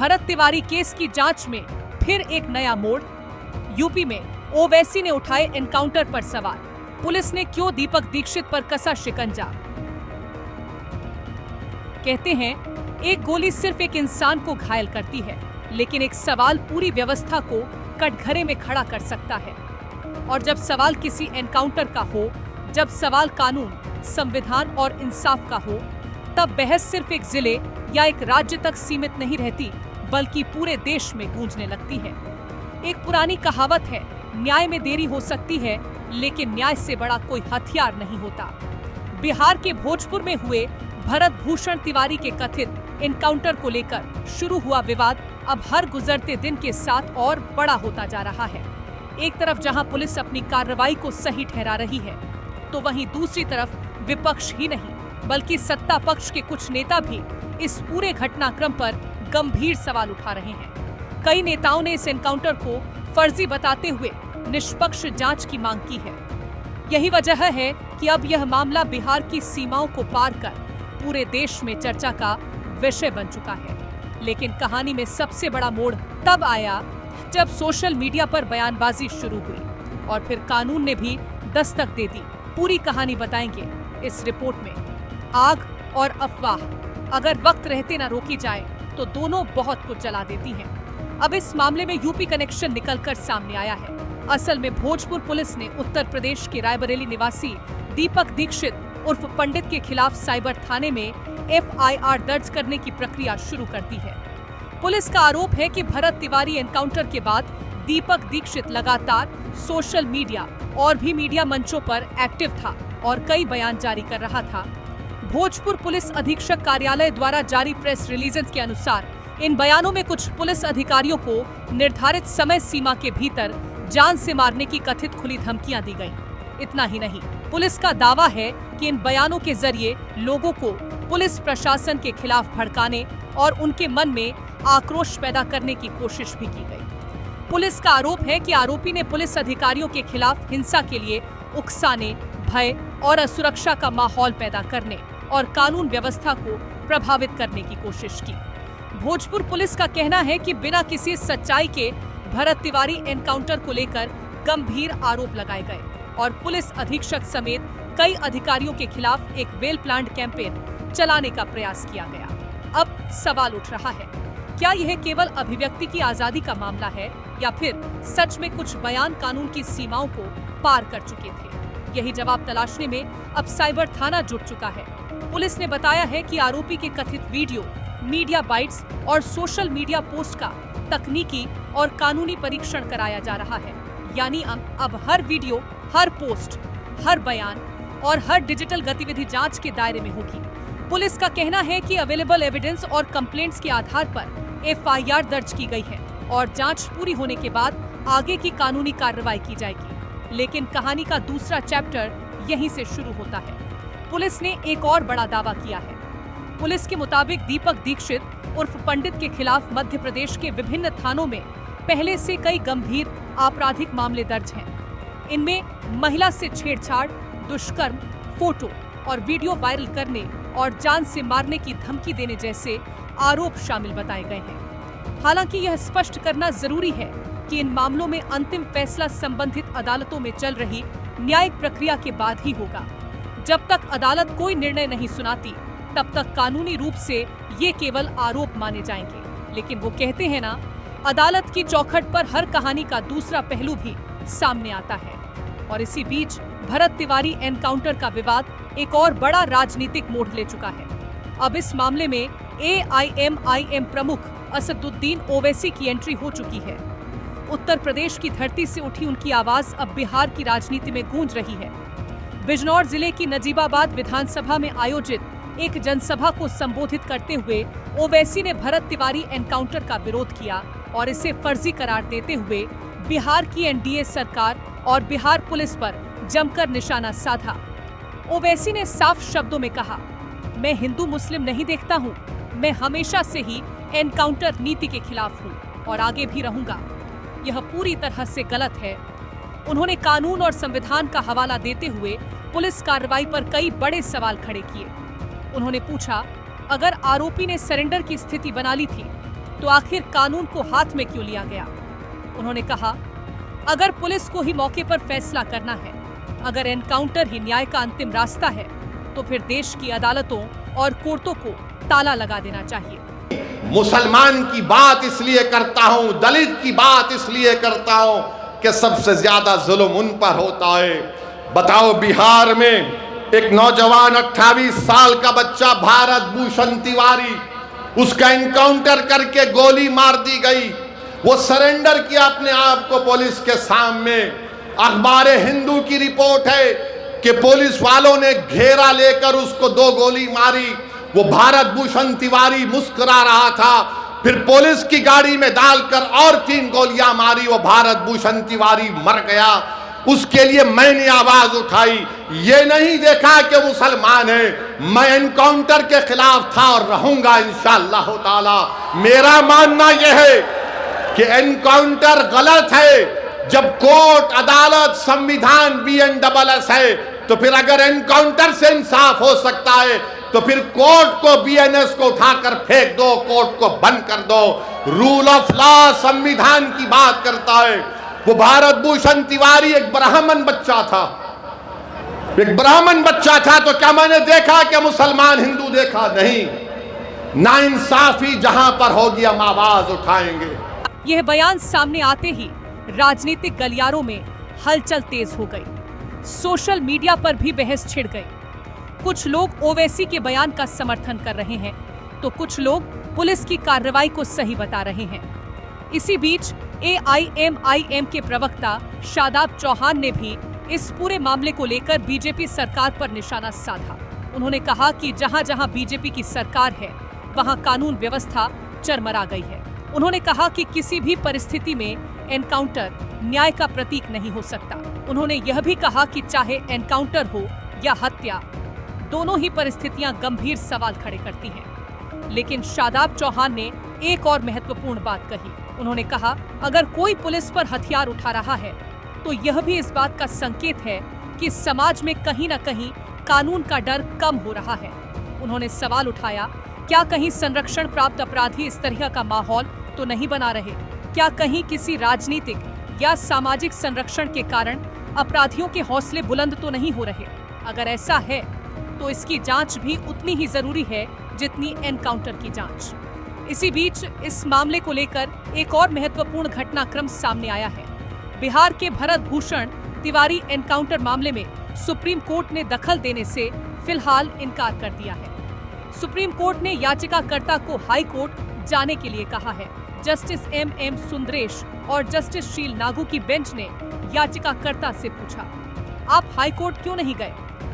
Bharat Tiwari case की जांच में फिर एक नया मोड़। यूपी में ओवैसी ने उठाए एनकाउंटर पर सवाल। पुलिस ने क्यों दीपक दीक्षित पर कसा शिकंजा। कहते हैं एक गोली सिर्फ एक इंसान को घायल करती है, लेकिन एक सवाल पूरी व्यवस्था को कटघरे में खड़ा कर सकता है। और जब सवाल किसी एनकाउंटर का हो, जब सवाल कानून, संविधान और इंसाफ का हो, तब बहस सिर्फ एक जिले या एक राज्य तक सीमित नहीं रहती, बल्कि पूरे देश में गूंजने लगती है। एक पुरानी कहावत है, न्याय में देरी हो सकती है, लेकिन न्याय से बड़ा कोई हथियार नहीं होता। बिहार के भोजपुर में हुए भरत भूषण तिवारी के कथित एनकाउंटर को लेकर शुरू हुआ विवाद अब हर गुजरते दिन के साथ और बड़ा होता जा रहा है। एक तरफ जहां पुलिस अपनी कार्रवाई को सही ठहरा रही है, तो वहीं दूसरी तरफ विपक्ष ही नहीं बल्कि सत्ता पक्ष के कुछ नेता भी इस पूरे घटनाक्रम पर गंभीर सवाल उठा रहे हैं। कई नेताओं ने इस एनकाउंटर को फर्जी बताते हुए निष्पक्ष जांच की मांग की है। यही वजह है कि अब यह मामला बिहार की सीमाओं को पार कर पूरे देश में चर्चा का विषय बन चुका है। लेकिन कहानी में सबसे बड़ा मोड़ तब आया जब सोशल मीडिया पर बयानबाजी शुरू हुई और फिर कानून ने भी दस्तक दे दी। पूरी कहानी बताएंगे इस रिपोर्ट में। आग और अफवाह अगर वक्त रहते न रोकी जाए तो दोनों बहुत कुछ जला देती हैं। अब इस मामले में यूपी कनेक्शन निकलकर सामने आया है। असल में भोजपुर पुलिस ने उत्तर प्रदेश के रायबरेली निवासी दीपक दीक्षित उर्फ पंडित के खिलाफ साइबर थाने में FIR दर्ज करने की प्रक्रिया शुरू कर दी है। पुलिस का आरोप है कि भरत तिवारी एनकाउंटर के बाद दीपक दीक्षित लगातार सोशल मीडिया और भी मीडिया मंचों पर एक्टिव था और कई बयान जारी कर रहा था। भोजपुर पुलिस अधीक्षक कार्यालय द्वारा जारी प्रेस रिलीजेस के अनुसार इन बयानों में कुछ पुलिस अधिकारियों को निर्धारित समय सीमा के भीतर जान से मारने की कथित खुली धमकियां दी गईं। इतना ही नहीं, पुलिस का दावा है कि इन बयानों के जरिए लोगों को पुलिस प्रशासन के खिलाफ भड़काने और उनके मन में आक्रोश पैदा करने की कोशिश भी की गई। पुलिस का आरोप है कि आरोपी ने पुलिस अधिकारियों के खिलाफ हिंसा के लिए उकसाने, भय और असुरक्षा का माहौल पैदा करने और कानून व्यवस्था को प्रभावित करने की कोशिश की। भोजपुर पुलिस का कहना है कि बिना किसी सच्चाई के भरत तिवारी एनकाउंटर को लेकर गंभीर आरोप लगाए गए और पुलिस अधीक्षक समेत कई अधिकारियों के खिलाफ एक वेल प्लान्ड कैंपेन चलाने का प्रयास किया गया। अब सवाल उठ रहा है, क्या यह केवल अभिव्यक्ति की आजादी का मामला है या फिर सच में कुछ बयान कानून की सीमाओं को पार कर चुके थे? यही जवाब तलाशने में अब साइबर थाना जुट चुका है। पुलिस ने बताया है कि आरोपी के कथित वीडियो, मीडिया बाइट्स और सोशल मीडिया पोस्ट का तकनीकी और कानूनी परीक्षण कराया जा रहा है। यानी अब हर वीडियो, हर पोस्ट, हर बयान और हर डिजिटल गतिविधि जांच के दायरे में होगी। पुलिस का कहना है कि अवेलेबल एविडेंस और कंप्लेंट्स के आधार पर FIR दर्ज की गई है और जांच पूरी होने के बाद आगे की कानूनी कार्रवाई की जाएगी। लेकिन कहानी का दूसरा चैप्टर यहीं से शुरू होता है। पुलिस ने एक और बड़ा दावा किया है। पुलिस के मुताबिक दीपक दीक्षित उर्फ पंडित के खिलाफ मध्य प्रदेश के विभिन्न थानों में पहले से कई गंभीर आपराधिक मामले दर्ज हैं। इनमें महिला से छेड़छाड़, दुष्कर्म, फोटो और वीडियो वायरल करने और जान से मारने की धमकी देने जैसे आरोप शामिल बताए गए हैं। हालांकि यह स्पष्ट करना जरूरी है कि इन मामलों में अंतिम फैसला संबंधित अदालतों में चल रही न्यायिक प्रक्रिया के बाद ही होगा। जब तक अदालत कोई निर्णय नहीं सुनाती, तब तक कानूनी रूप से ये केवल आरोप माने जाएंगे। लेकिन वो कहते हैं ना, अदालत की चौखट पर हर कहानी का दूसरा पहलू भी सामने आता है। और इसी बीच भरत तिवारी एनकाउंटर का विवाद एक और बड़ा राजनीतिक मोड़ ले चुका है। अब इस मामले में AIMIM प्रमुख असदुद्दीन ओवैसी की एंट्री हो चुकी है। उत्तर प्रदेश की धरती से उठी उनकी आवाज अब बिहार की राजनीति में गूंज रही है। बिजनौर जिले की नजीबाबाद विधानसभा में आयोजित एक जनसभा को संबोधित करते हुए ओवैसी ने भरत तिवारी एनकाउंटर का विरोध किया और इसे फर्जी करार देते हुए बिहार की NDA सरकार और बिहार पुलिस पर जमकर निशाना साधा। ओवैसी ने साफ शब्दों में कहा, मैं हिंदू मुस्लिम नहीं देखता हूँ, मैं हमेशा से ही एनकाउंटर नीति के खिलाफ हूँ और आगे भी रहूंगा। यह पूरी तरह से गलत है। उन्होंने कानून और संविधान का हवाला देते हुए पुलिस कार्रवाई पर कई बड़े सवाल खड़े किए। उन्होंने पूछा, अगर आरोपी ने सरेंडर की स्थिति बना ली थी तो आखिर कानून को हाथ में क्यों लिया गया? उन्होंने कहा, अगर पुलिस को ही मौके पर फैसला करना है, अगर एनकाउंटर ही न्याय का अंतिम रास्ता है, तो फिर देश की अदालतों और कोर्टों को ताला लगा देना चाहिए। मुसलमान की बात इसलिए करता हूं, दलित की बात इसलिए करता हूं कि सबसे ज्यादा जुल्म उन पर होता है। बताओ, बिहार में एक नौजवान 28 साल का बच्चा भारत भूषण तिवारी, उसका एनकाउंटर करके गोली मार दी गई। वो सरेंडर किया अपने आप को पुलिस के सामने। अखबार हिंदू की रिपोर्ट है कि पुलिस वालों ने घेरा लेकर उसको 2 गोली मारी। वो भारत भूषण तिवारी मुस्कुरा रहा था, फिर पुलिस की गाड़ी में डालकर और 3 गोलियां मारी। वो भारत भूषण तिवारी मर गया। उसके लिए मैंने आवाज उठाई, ये नहीं देखा कि मुसलमान है। मैं एनकाउंटर के खिलाफ था और रहूंगा इंशाअल्लाह ताला। मेरा मानना यह है कि एनकाउंटर गलत है। जब कोर्ट, अदालत, संविधान BNSS है, तो फिर अगर एनकाउंटर से इंसाफ हो सकता है तो फिर कोर्ट को, BNS को उठाकर फेंक दो, कोर्ट को बंद कर दो। रूल ऑफ लॉ, संविधान की बात करता है। वो भारत भूषण तिवारी एक ब्राह्मण बच्चा था, एक ब्राह्मण बच्चा था। तो क्या मैंने देखा कि मुसलमान हिंदू देखा? नहीं। नाइंसाफी जहां पर होगी हम आवाज उठाएंगे। यह बयान सामने आते ही राजनीतिक गलियारों में हलचल तेज हो गई। सोशल मीडिया पर भी बहस छिड़ गई। कुछ लोग ओवैसी के बयान का समर्थन कर रहे हैं, तो कुछ लोग पुलिस की कार्रवाई को सही बता रहे हैं। इसी बीच AIMIM के प्रवक्ता शादाब चौहान ने भी इस पूरे मामले को लेकर बीजेपी सरकार पर निशाना साधा। उन्होंने कहा कि जहां जहां बीजेपी की सरकार है, वहां कानून व्यवस्था चरमरा गई है। उन्होंने कहा कि किसी भी परिस्थिति में एनकाउंटर न्याय का प्रतीक नहीं हो सकता। उन्होंने यह भी कहा कि चाहे एनकाउंटर हो या हत्या, दोनों ही परिस्थितियां गंभीर सवाल खड़े करती हैं। लेकिन शादाब चौहान ने एक और महत्वपूर्ण बात कही। उन्होंने कहा, अगर कोई पुलिस पर हथियार उठा रहा है, तो यह भी इस बात का संकेत है कि समाज में कहीं न कहीं कानून का डर कम हो रहा है। उन्होंने सवाल उठाया, क्या कहीं संरक्षण प्राप्त अपराधी इस तरह का माहौल तो नहीं बना रहे? क्या कहीं किसी राजनीतिक या सामाजिक संरक्षण के कारण अपराधियों के हौसले बुलंद तो नहीं हो रहे? अगर ऐसा है तो इसकी जांच भी उतनी ही जरूरी है जितनी एनकाउंटर की जांच। इसी बीच इस मामले को लेकर एक और महत्वपूर्ण घटनाक्रम सामने आया है। बिहार के भरत भूषण तिवारी एनकाउंटर मामले में सुप्रीम कोर्ट ने दखल देने से फिलहाल इनकार कर दिया है। सुप्रीम कोर्ट ने याचिकाकर्ता को हाई कोर्ट जाने के लिए कहा है। जस्टिस MM सुंदरेश और जस्टिस शील नागू की बेंच ने याचिकाकर्ता से पूछा, आप हाई कोर्ट क्यों नहीं गए?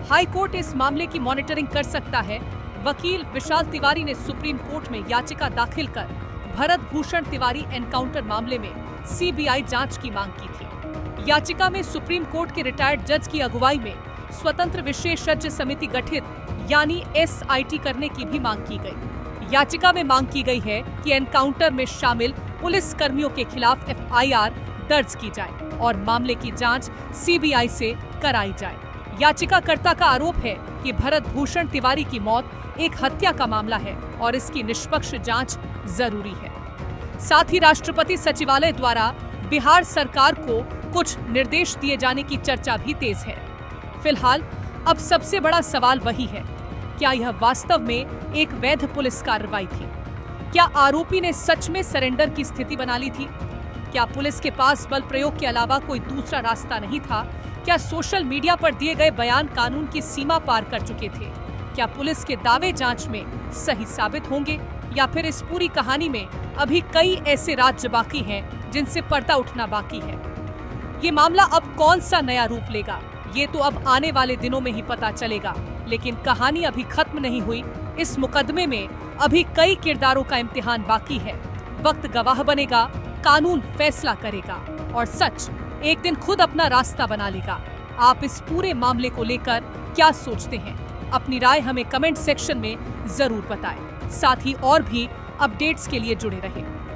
हाई कोर्ट इस मामले की मॉनिटरिंग कर सकता है। वकील विशाल तिवारी ने सुप्रीम कोर्ट में याचिका दाखिल कर भरत भूषण तिवारी एनकाउंटर मामले में CBI जांच की मांग की थी। याचिका में सुप्रीम कोर्ट के रिटायर्ड जज की अगुवाई में स्वतंत्र विशेषज्ञ समिति गठित यानी SIT करने की भी मांग की गई। याचिका में मांग की गई है कि एनकाउंटर में शामिल पुलिस कर्मियों के खिलाफ FIR दर्ज की जाए और मामले की जांच CBI से कराई जाए। याचिकाकर्ता का आरोप है कि भरत भूषण तिवारी की मौत एक हत्या का मामला है और इसकी निष्पक्ष जांच जरूरी है। साथ ही राष्ट्रपति सचिवालय द्वारा बिहार सरकार को कुछ निर्देश दिए जाने की चर्चा भी तेज है। फिलहाल अब सबसे बड़ा सवाल वही है, क्या यह वास्तव में एक वैध पुलिस कार्रवाई थी? क्या आरोपी ने सच में सरेंडर की स्थिति बना ली थी? क्या पुलिस के पास बल प्रयोग के अलावा कोई दूसरा रास्ता नहीं था? क्या सोशल मीडिया पर दिए गए बयान कानून की सीमा पार कर चुके थे? क्या पुलिस के दावे जांच में सही साबित होंगे या फिर इस पूरी कहानी में अभी कई ऐसे राज्य बाकी हैं जिनसे पर्दा उठना बाकी है? ये मामला अब कौन सा नया रूप लेगा, ये तो अब आने वाले दिनों में ही पता चलेगा। लेकिन कहानी अभी खत्म नहीं हुई। इस मुकदमे में अभी कई किरदारों का इम्तिहान बाकी है। वक्त गवाह बनेगा, कानून फैसला करेगा और सच एक दिन खुद अपना रास्ता बना लेगा। आप इस पूरे मामले को लेकर क्या सोचते हैं? अपनी राय हमें कमेंट सेक्शन में जरूर बताएं। साथ ही और भी अपडेट्स के लिए जुड़े रहें।